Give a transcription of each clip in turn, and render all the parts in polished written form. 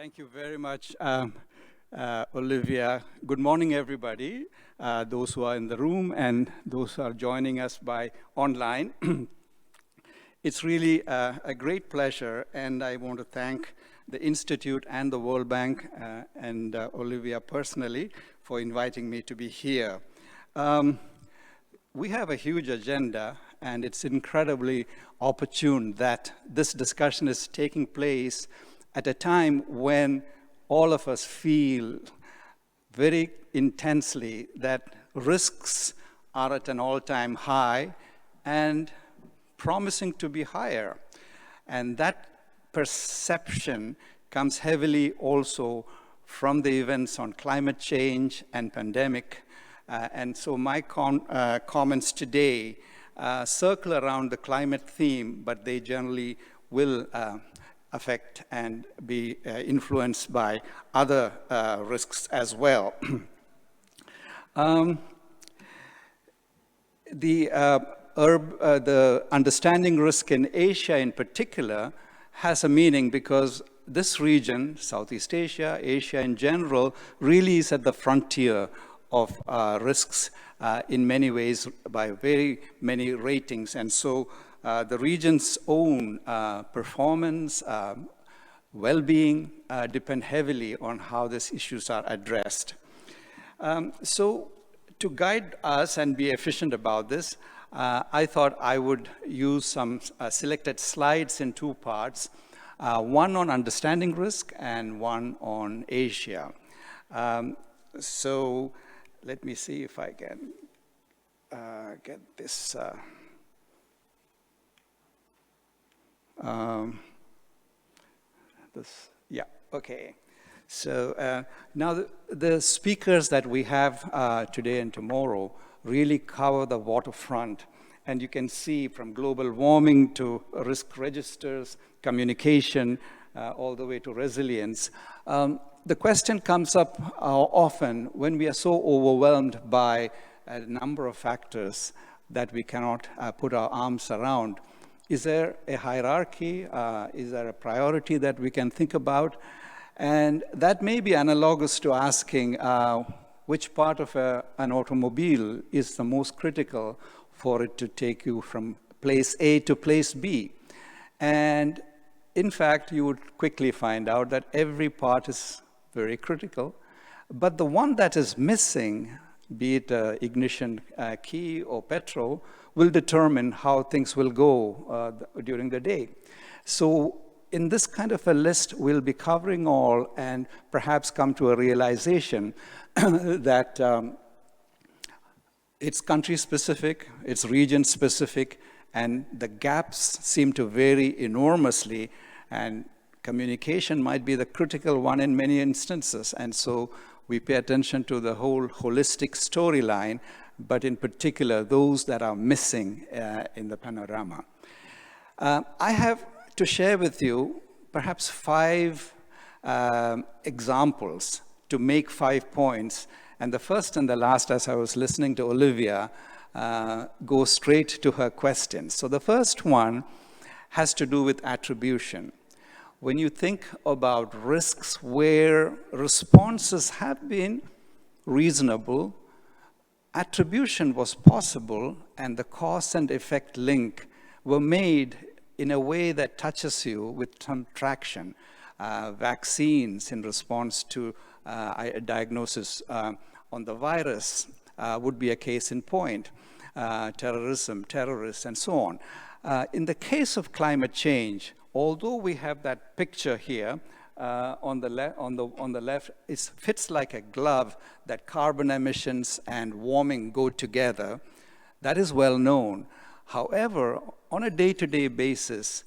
Thank you very much, Olivia. Good morning, everybody, those who are in the room and those who are joining us by online. It's really a great pleasure, and I want to thank the Institute and the World Bank and Olivia personally for inviting me to be here. We have a huge agenda, and it's incredibly opportune that this discussion is taking place at a time when all of us feel very intensely that risks are at an all-time high and promising to be higher. And that perception comes heavily also from the events on climate change and pandemic. And so my comments today circle around the climate theme, but they generally will affect and be influenced by other risks as well. The understanding risk in Asia in particular has a meaning because this region, Southeast Asia, Asia in general, really is at the frontier of risks in many ways by very many ratings. And so the region's own performance, well-being depend heavily on how these issues are addressed. So to guide us and be efficient about this, I thought I would use some selected slides in two parts, one on understanding risk and one on Asia. So let me see if I can get this. Yeah, okay. So now the speakers that we have today and tomorrow really cover the waterfront. And you can see from global warming to risk registers, communication, all the way to resilience. The question comes up often when we are so overwhelmed by a number of factors that we cannot put our arms around. Is there a hierarchy? Is there a priority that we can think about? And that may be analogous to asking which part of an automobile is the most critical for it to take you from place A to place B. And in fact, you would quickly find out that every part is very critical, but the one that is missing, be it ignition key or petrol, will determine how things will go during the day. So in this kind of a list, we'll be covering all and perhaps come to a realization that it's country-specific, it's region-specific, and the gaps seem to vary enormously, and communication might be the critical one in many instances. And so we pay attention to the whole holistic storyline, but in particular, those that are missing in the panorama. I have to share with you perhaps 5 examples to make 5 points. And the first and the last, as I was listening to Olivia, go straight to her question. So the first one has to do with attribution. When you think about risks where responses have been reasonable, attribution was possible, and the cause and effect link were made in a way that touches you with some traction. Vaccines in response to a diagnosis on the virus would be a case in point. Terrorism, terrorists, and so on. In the case of climate change, although we have that picture here on the left, it fits like a glove that carbon emissions and warming go together. That is well known. However, on a day-to-day basis,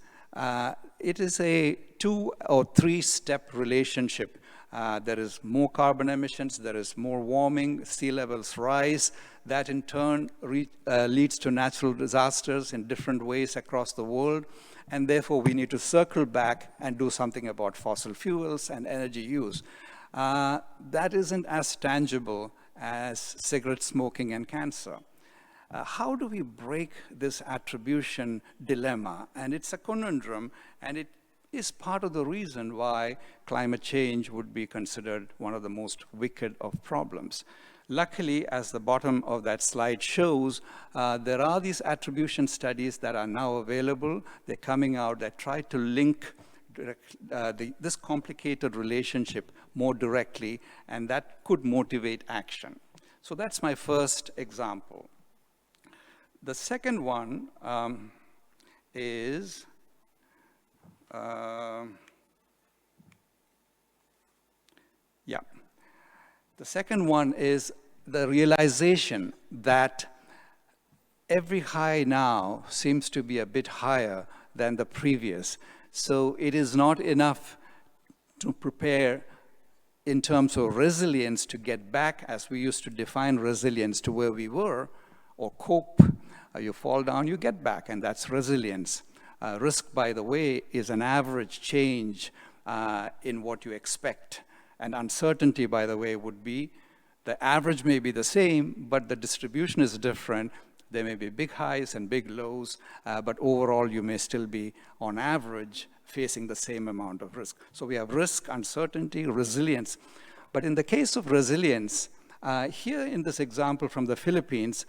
it is a 2 or 3 step relationship. There is more carbon emissions, there is more warming, sea levels rise. That in turn leads to natural disasters in different ways across the world. And therefore, we need to circle back and do something about fossil fuels and energy use. That isn't as tangible as cigarette smoking and cancer. How do we break this attribution dilemma? And it's a conundrum, and it is part of the reason why climate change would be considered one of the most wicked of problems. Luckily, as the bottom of that slide shows, there are these attribution studies that are now available. They're coming out that try to link this complicated relationship more directly, and that could motivate action. So that's my first example. The second one is the second one is the realization that every high now seems to be a bit higher than the previous. So it is not enough to prepare in terms of resilience to get back, as we used to define resilience, to where we were, or cope. You fall down, you get back, and that's resilience. Risk, by the way, is an average change in what you expect. And uncertainty, by the way, would be the average may be the same, but the distribution is different. There may be big highs and big lows, but overall you may still be, on average, facing the same amount of risk. So we have risk, uncertainty, resilience. But in the case of resilience, here in this example from the Philippines,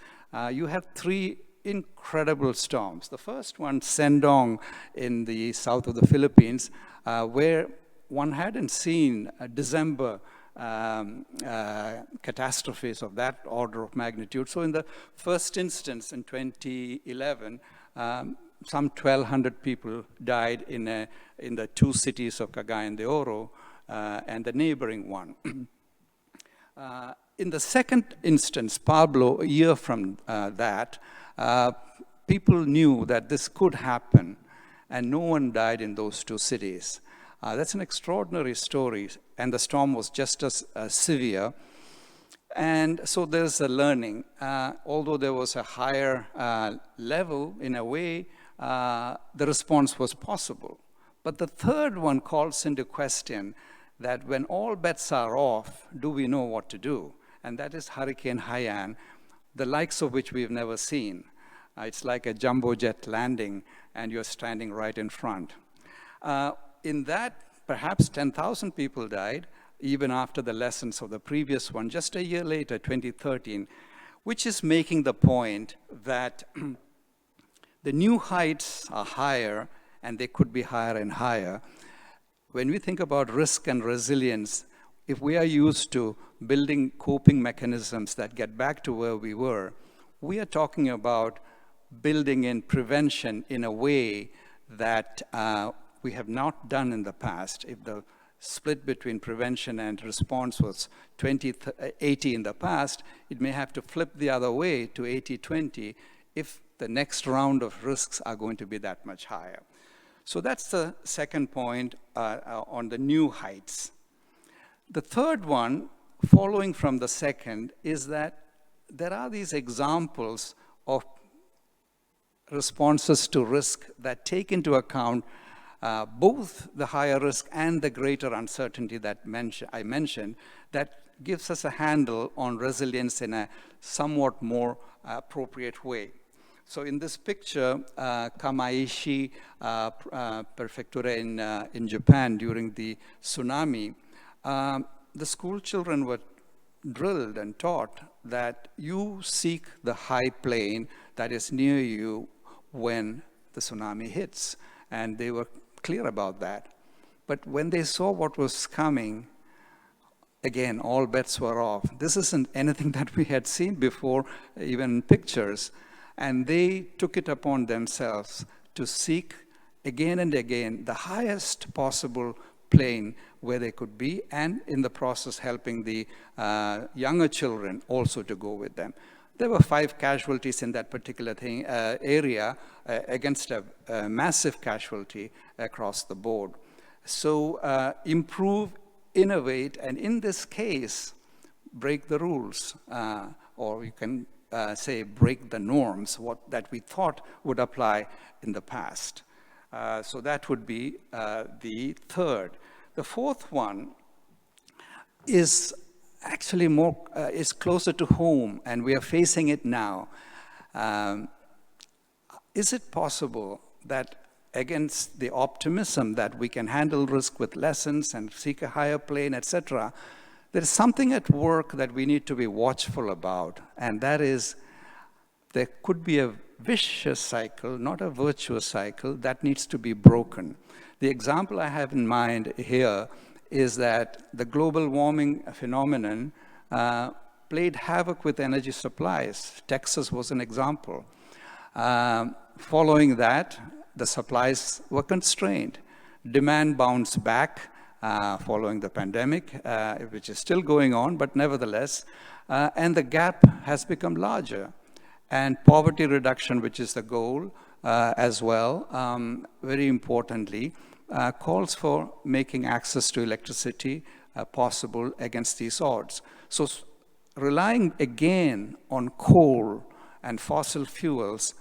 you have three incredible storms. The first one, Sendong, in the south of the Philippines, where one hadn't seen December catastrophes of that order of magnitude. So in the first instance, in 2011, some 1,200 people died in the two cities of Cagayan de Oro and the neighboring one. In the second instance, Pablo, a year from that, people knew that this could happen, and no one died in those two cities. That's an extraordinary story, and the storm was just as severe. And so there's a learning. Although there was a higher level, in a way, the response was possible. But the third one calls into question that when all bets are off, do we know what to do? And that is Hurricane Haiyan, the likes of which we've never seen. It's like a jumbo jet landing, and you're standing right in front. In that, perhaps 10,000 people died, even after the lessons of the previous one, just a year later, 2013, which is making the point that the new heights are higher, and they could be higher and higher. When we think about risk and resilience, if we are used to building coping mechanisms that get back to where we were, we are talking about building in prevention in a way that we have not done in the past. If the split between prevention and response was 20-80 in the past, it may have to flip the other way to 80-20 if the next round of risks are going to be that much higher. So that's the second point on the new heights. The third one, following from the second, is that there are these examples of responses to risk that take into account both the higher risk and the greater uncertainty that I mentioned, that gives us a handle on resilience in a somewhat more appropriate way. So in this picture, Kamaishi Prefecture in Japan during the tsunami, the school children were drilled and taught that you seek the high plane that is near you when the tsunami hits. And they were clear about that. But when they saw what was coming, again, all bets were off. This isn't anything that we had seen before, even in pictures. And they took it upon themselves to seek again and again the highest possible plane where they could be, and in the process helping the younger children also to go with them. There were 5 casualties in that particular area against a massive casualty across the board. So improve, innovate, and in this case, break the rules, or you can say break the norms, that we thought would apply in the past. So that would be the third. The fourth one is actually more is closer to home, and we are facing it now. Is it possible that against the optimism that we can handle risk with lessons and seek a higher plane, etc., there is something at work that we need to be watchful about, and that is there could be a vicious cycle, not a virtuous cycle, that needs to be broken. The example I have in mind here is that the global warming phenomenon played havoc with energy supplies. Texas was an example. Following that, the supplies were constrained. Demand bounced back following the pandemic, which is still going on, but nevertheless, and the gap has become larger. And poverty reduction, which is the goal as well, very importantly, calls for making access to electricity possible against these odds. So relying again on coal and fossil fuels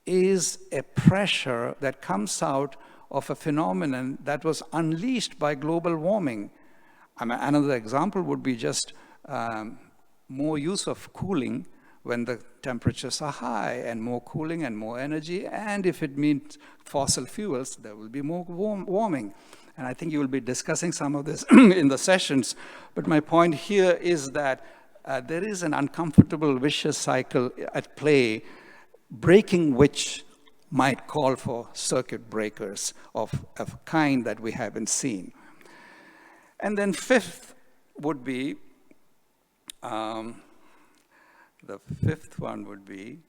is a pressure that comes out of a phenomenon that was unleashed by global warming. Another example would be just more use of cooling when the temperatures are high, and more cooling and more energy, and if it means fossil fuels, there will be more warming. And I think you will be discussing some of this in the sessions, but my point here is that there is an uncomfortable vicious cycle at play, breaking which might call for circuit breakers of a kind that we haven't seen. And then fifth would be, the fifth one would be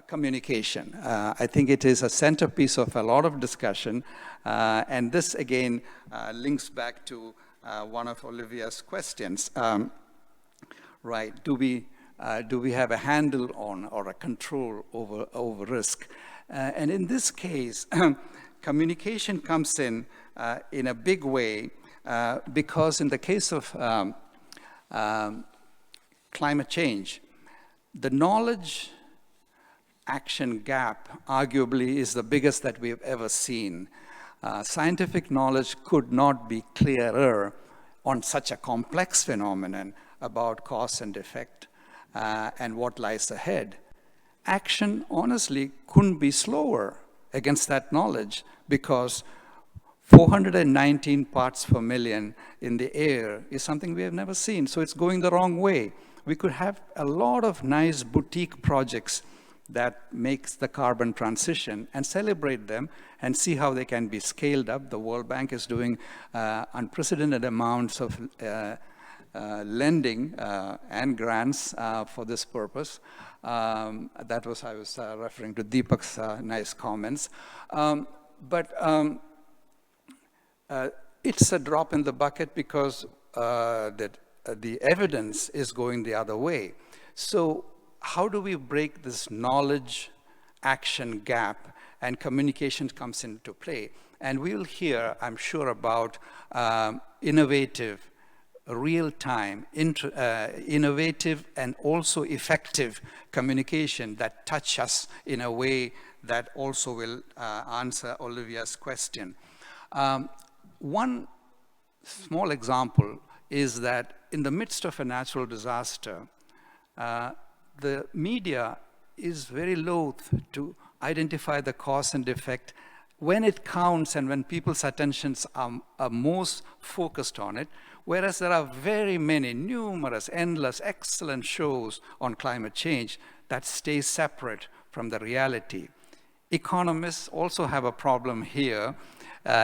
communication. I think it is a centerpiece of a lot of discussion, and this again links back to one of Olivia's questions. Right, do we have a handle on or a control over risk? And in this case, communication comes in a big way because in the case of climate change, the knowledge action gap arguably is the biggest that we have ever seen. Scientific knowledge could not be clearer on such a complex phenomenon about cause and effect and what lies ahead. Action, honestly, couldn't be slower against that knowledge because 419 parts per million in the air is something we have never seen, so it's going the wrong way. We could have a lot of nice boutique projects that makes the carbon transition and celebrate them and see how they can be scaled up. The World Bank is doing unprecedented amounts of lending and grants for this purpose. That was, I was referring to Deepak's nice comments. It's a drop in the bucket because the evidence is going the other way. So how do we break this knowledge action gap, and communication comes into play? And we'll hear, I'm sure, about innovative, real-time, innovative and also effective communication that touch us in a way that also will answer Olivia's question. One small example is that in the midst of a natural disaster, the media is very loath to identify the cause and effect when it counts and when people's attentions are most focused on it, whereas there are very many, numerous, endless, excellent shows on climate change that stay separate from the reality. Economists also have a problem here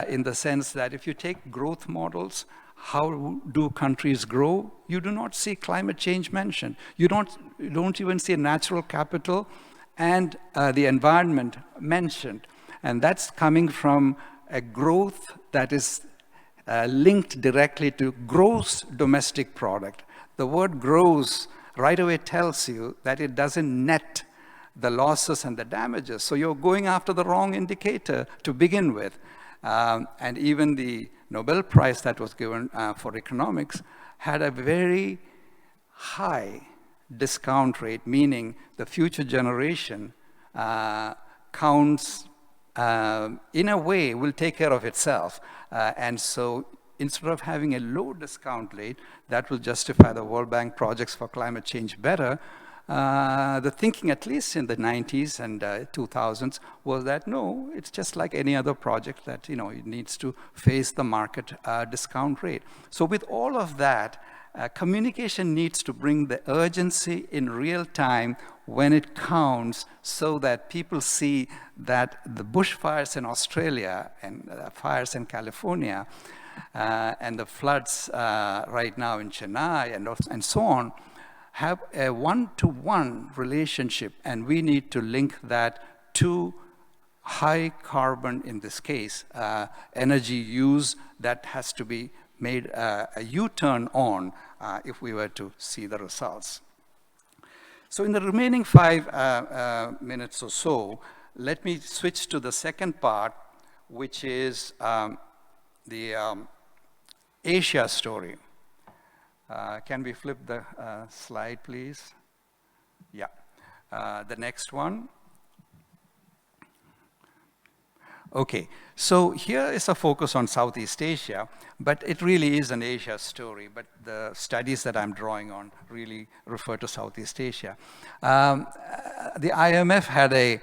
in the sense that if you take growth models, how do countries grow? You do not see climate change mentioned. You don't even see natural capital and the environment mentioned. And that's coming from a growth that is linked directly to gross domestic product. The word gross right away tells you that it doesn't net the losses and the damages. So you're going after the wrong indicator to begin with. And even the Nobel Prize that was given for economics had a very high discount rate, meaning the future generation counts in a way will take care of itself. And so instead of having a low discount rate that will justify the World Bank projects for climate change better, The thinking, at least in the 90s and 2000s, was that no, it's just like any other project that it needs to face the market discount rate. So with all of that, communication needs to bring the urgency in real time when it counts, so that people see that the bushfires in Australia and fires in California and the floods right now in Chennai and so on have a one-to-one relationship, and we need to link that to high carbon, in this case, energy use that has to be made a U-turn on if we were to see the results. So in the remaining 5 minutes or so, let me switch to the second part, which is the Asia story. Can we flip the slide, please? Yeah. The next one. Okay, so here is a focus on Southeast Asia, but it really is an Asia story, but the studies that I'm drawing on really refer to Southeast Asia. The IMF had a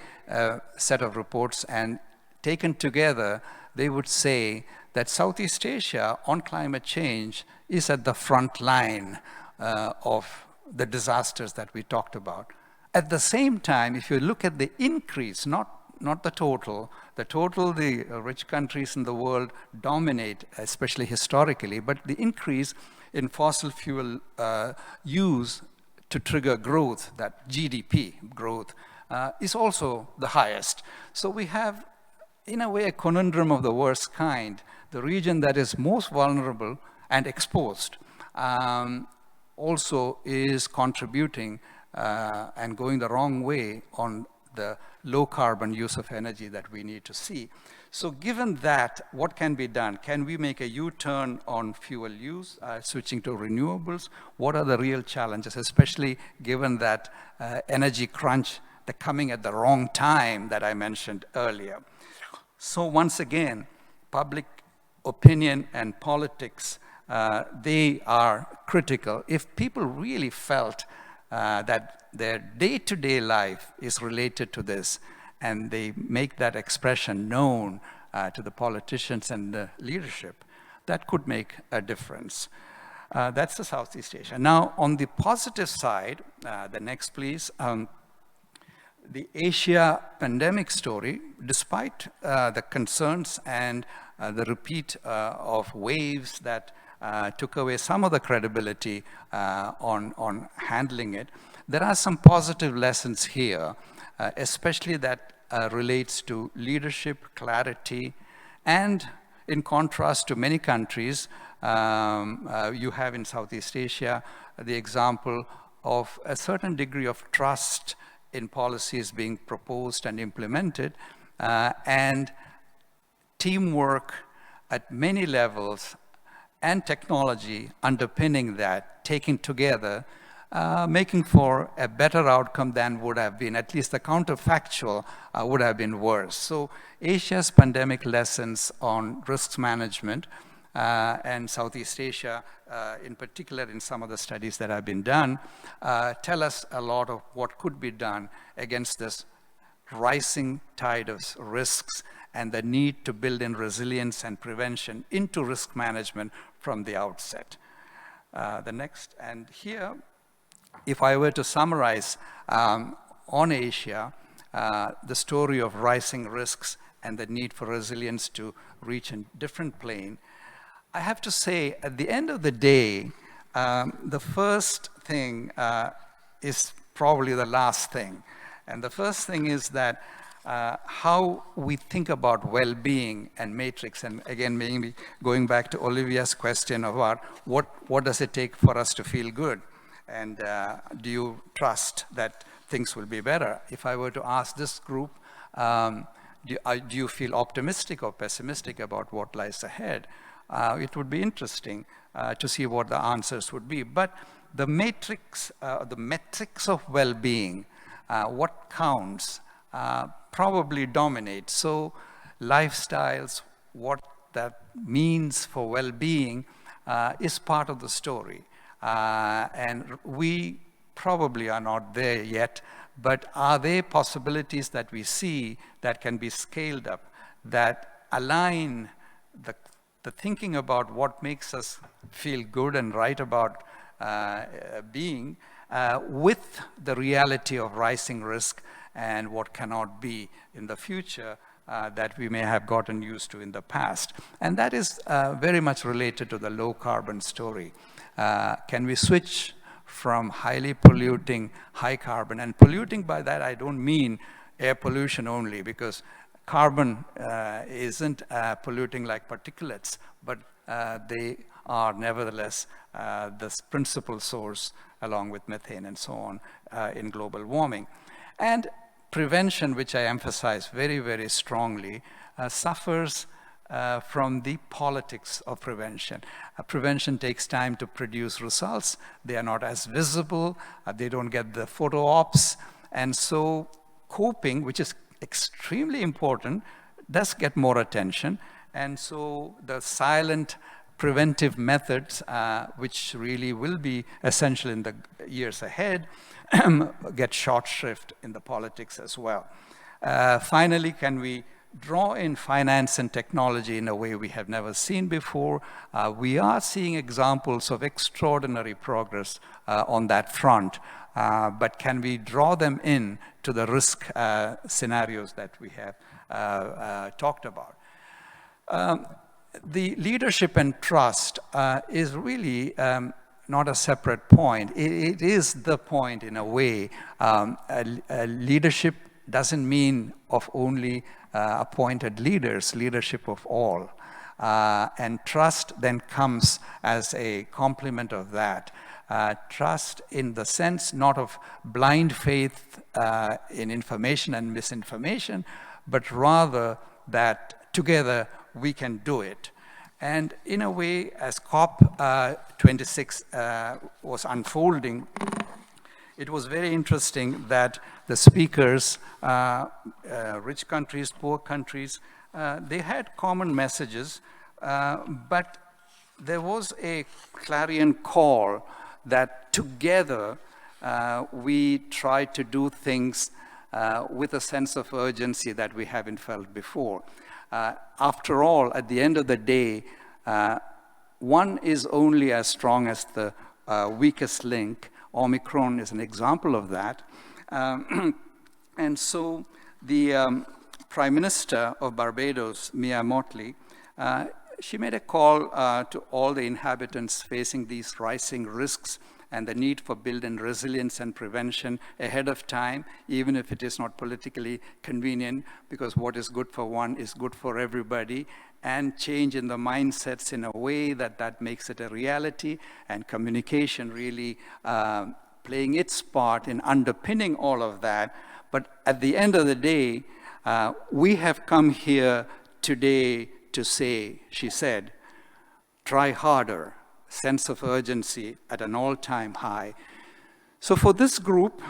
set of reports, and taken together, they would say that Southeast Asia on climate change is at the front line of the disasters that we talked about. At the same time, if you look at the increase, not the total, the rich countries in the world dominate, especially historically, but the increase in fossil fuel use to trigger growth, that GDP growth, is also the highest. So we have, in a way, a conundrum of the worst kind. The region that is most vulnerable and exposed also is contributing and going the wrong way on the low carbon use of energy that we need to see. So given that, what can be done? Can we make a U-turn on fuel use, switching to renewables? What are the real challenges, especially given that energy crunch, the coming at the wrong time that I mentioned earlier? So once again, public opinion and politics, they are critical. If people really felt that their day-to-day life is related to this, and they make that expression known to the politicians and the leadership, that could make a difference. That's the Southeast Asia. Now, on the positive side, the next please, the Asia pandemic story, despite the concerns and the repeat of waves that took away some of the credibility on handling it, there are some positive lessons here, especially that relates to leadership, clarity, and in contrast to many countries, you have in Southeast Asia the example of a certain degree of trust in policies being proposed and implemented, and teamwork at many levels, and technology underpinning that, taken together, making for a better outcome than would have been, at least the counterfactual would have been worse. So Asia's pandemic lessons on risk management and Southeast Asia, in particular in some of the studies that have been done, tell us a lot of what could be done against this rising tide of risks and the need to build in resilience and prevention into risk management from the outset. The next, and here, if I were to summarize on Asia, the story of rising risks and the need for resilience to reach a different plane, I have to say, at the end of the day, the first thing is probably the last thing. And the first thing is that how we think about well-being and matrix, and again, maybe going back to Olivia's question about what does it take for us to feel good? And do you trust that things will be better? If I were to ask this group, do you feel optimistic or pessimistic about what lies ahead? It would be interesting to see what the answers would be. But the matrix, the metrics of well-being, what counts, probably dominate. So lifestyles, what that means for well-being is part of the story. And we probably are not there yet, but are there possibilities that we see that can be scaled up, that align the thinking about what makes us feel good and right about being with the reality of rising risk and what cannot be in the future that we may have gotten used to in the past. And that is very much related to the low carbon story. Can we switch from highly polluting, high carbon? And polluting, by that I don't mean air pollution only, because carbon isn't polluting like particulates, but they are nevertheless the principal source, along with methane and so on, in global warming. And prevention, which I emphasize very, very strongly, suffers from the politics of prevention. Prevention takes time to produce results. They are not as visible. They don't get the photo ops. And so coping, which is extremely important, does get more attention. And so the silent preventive methods, which really will be essential in the years ahead, get short shrift in the politics as well. Finally, can we draw in finance and technology in a way we have never seen before? We are seeing examples of extraordinary progress on that front, but can we draw them in to the risk scenarios that we have talked about? The leadership and trust is really not a separate point. It is the point in a way. Leadership doesn't mean of only appointed leaders, leadership of all. And trust then comes as a complement of that. Trust in the sense not of blind faith in information and misinformation, but rather that together we can do it. And in a way, as COP26 was unfolding, it was very interesting that the speakers, rich countries, poor countries, they had common messages, but there was a clarion call that together we try to do things with a sense of urgency that we haven't felt before. After all, at the end of the day, one is only as strong as the weakest link. Omicron is an example of that. And so the Prime Minister of Barbados, Mia Mottley, she made a call to all the inhabitants facing these rising risks and the need for building resilience and prevention ahead of time, even if it is not politically convenient, because what is good for one is good for everybody, and change in the mindsets in a way that makes it a reality, and communication really playing its part in underpinning all of that. But at the end of the day, we have come here today to say, she said, try harder. Sense of urgency at an all-time high. So for this group,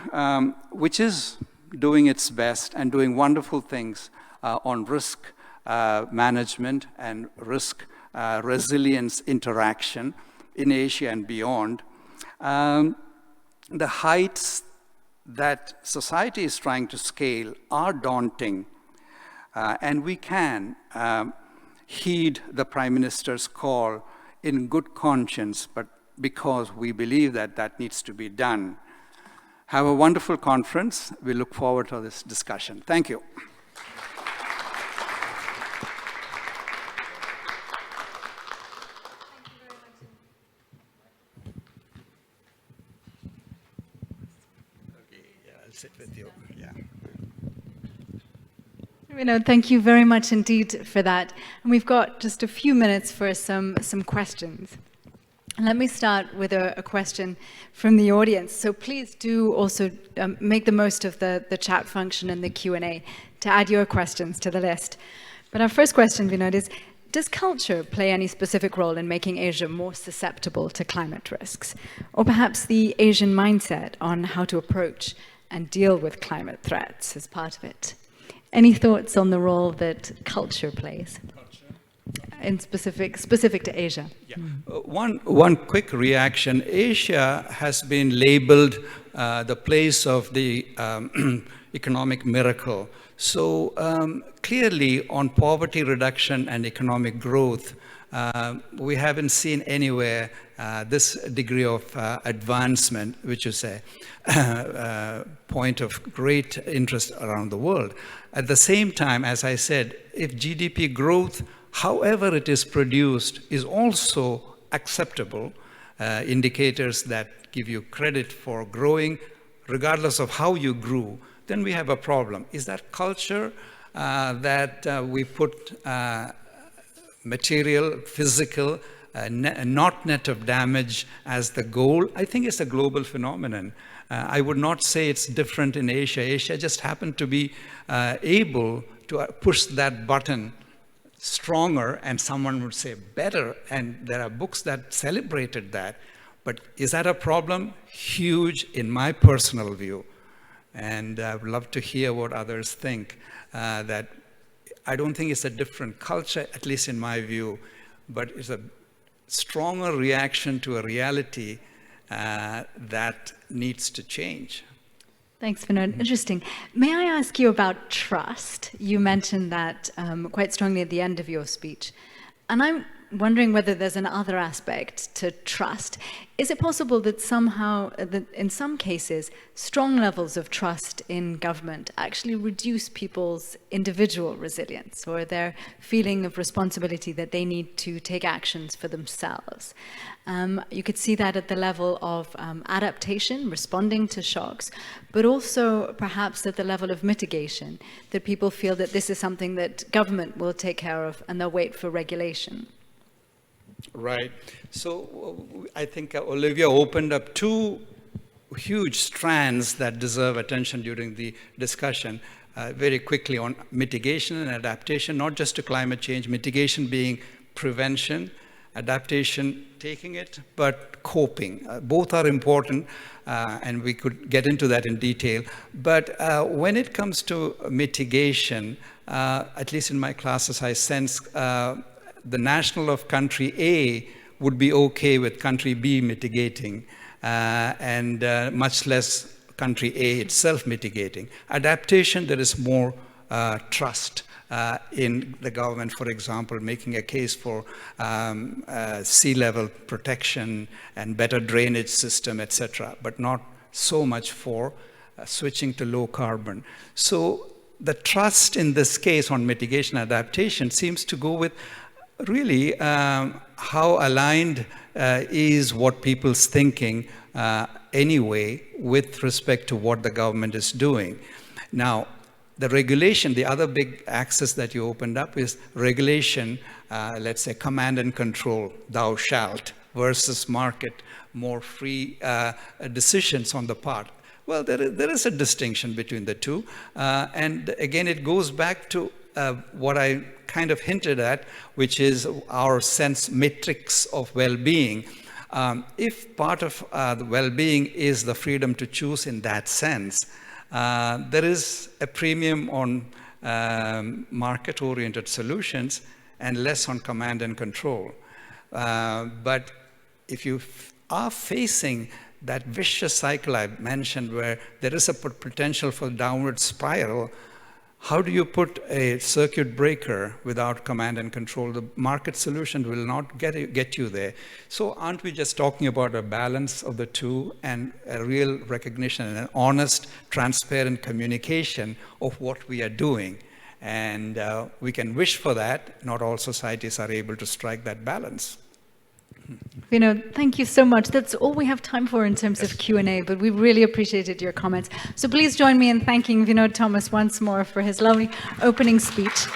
which is doing its best and doing wonderful things on risk management and risk resilience interaction in Asia and beyond, the heights that society is trying to scale are daunting, and we can heed the Prime Minister's call in good conscience, but because we believe that that needs to be done. Have a wonderful conference. We look forward to this discussion. Thank you. Okay, yeah, I'll sit with you. Yeah. Vinod, thank you very much indeed for that. And we've got just a few minutes for some questions. And let me start with a question from the audience. So please do also make the most of the chat function and the Q&A to add your questions to the list. But our first question, Vinod, is, does culture play any specific role in making Asia more susceptible to climate risks? Or perhaps the Asian mindset on how to approach and deal with climate threats as part of it? Any thoughts on the role that culture plays? In specific to Asia? Yeah. One quick reaction. Asia has been labeled the place of the economic miracle. So clearly on poverty reduction and economic growth, we haven't seen anywhere this degree of advancement, which is a point of great interest around the world. At the same time, as I said, if GDP growth, however it is produced, is also acceptable, indicators that give you credit for growing, regardless of how you grew, then we have a problem. Is that culture that we put material, physical, not net of damage as the goal? I think it's a global phenomenon. I would not say it's different in Asia. Asia just happened to be able to push that button stronger, and someone would say better, and there are books that celebrated that. But is that a problem? Huge in my personal view. And I would love to hear what others think. That I don't think it's a different culture, at least in my view, but it's a stronger reaction to a reality that needs to change. Thanks, Vinod. Interesting. May I ask you about trust? You mentioned that quite strongly at the end of your speech. And I'm wondering whether there's another aspect to trust. Is it possible that somehow, that in some cases, strong levels of trust in government actually reduce people's individual resilience or their feeling of responsibility that they need to take actions for themselves? You could see that at the level of adaptation, responding to shocks, but also perhaps at the level of mitigation, that people feel that this is something that government will take care of and they'll wait for regulation. Right. So I think Olivia opened up two huge strands that deserve attention during the discussion. Very quickly on mitigation and adaptation, not just to climate change, mitigation being prevention, adaptation taking it, but coping. Both are important, and we could get into that in detail. But when it comes to mitigation, at least in my classes, I sense the national of country A would be okay with country B mitigating, and much less country A itself mitigating. Adaptation, there is more trust in the government, for example, making a case for sea level protection and better drainage system, etc., but not so much for switching to low carbon. So the trust in this case on mitigation adaptation seems to go with really how aligned is what people's thinking anyway with respect to what the government is doing. Now, the regulation, the other big axis that you opened up is regulation, let's say command and control, thou shalt, versus market, more free decisions on the part. Well, there is a distinction between the two. And again, it goes back to what I kind of hinted at, which is our sense matrix of well-being. If part of the well-being is the freedom to choose in that sense, there is a premium on market-oriented solutions and less on command and control. But if you are facing that vicious cycle I mentioned where there is a potential for downward spiral, how do you put a circuit breaker without command and control? The market solution will not get you there. So aren't we just talking about a balance of the two and a real recognition and an honest, transparent communication of what we are doing? And we can wish for that. Not all societies are able to strike that balance. Vinod, thank you so much. That's all we have time for in terms of Q&A, but we really appreciated your comments. So please join me in thanking Vinod Thomas once more for his lovely opening speech.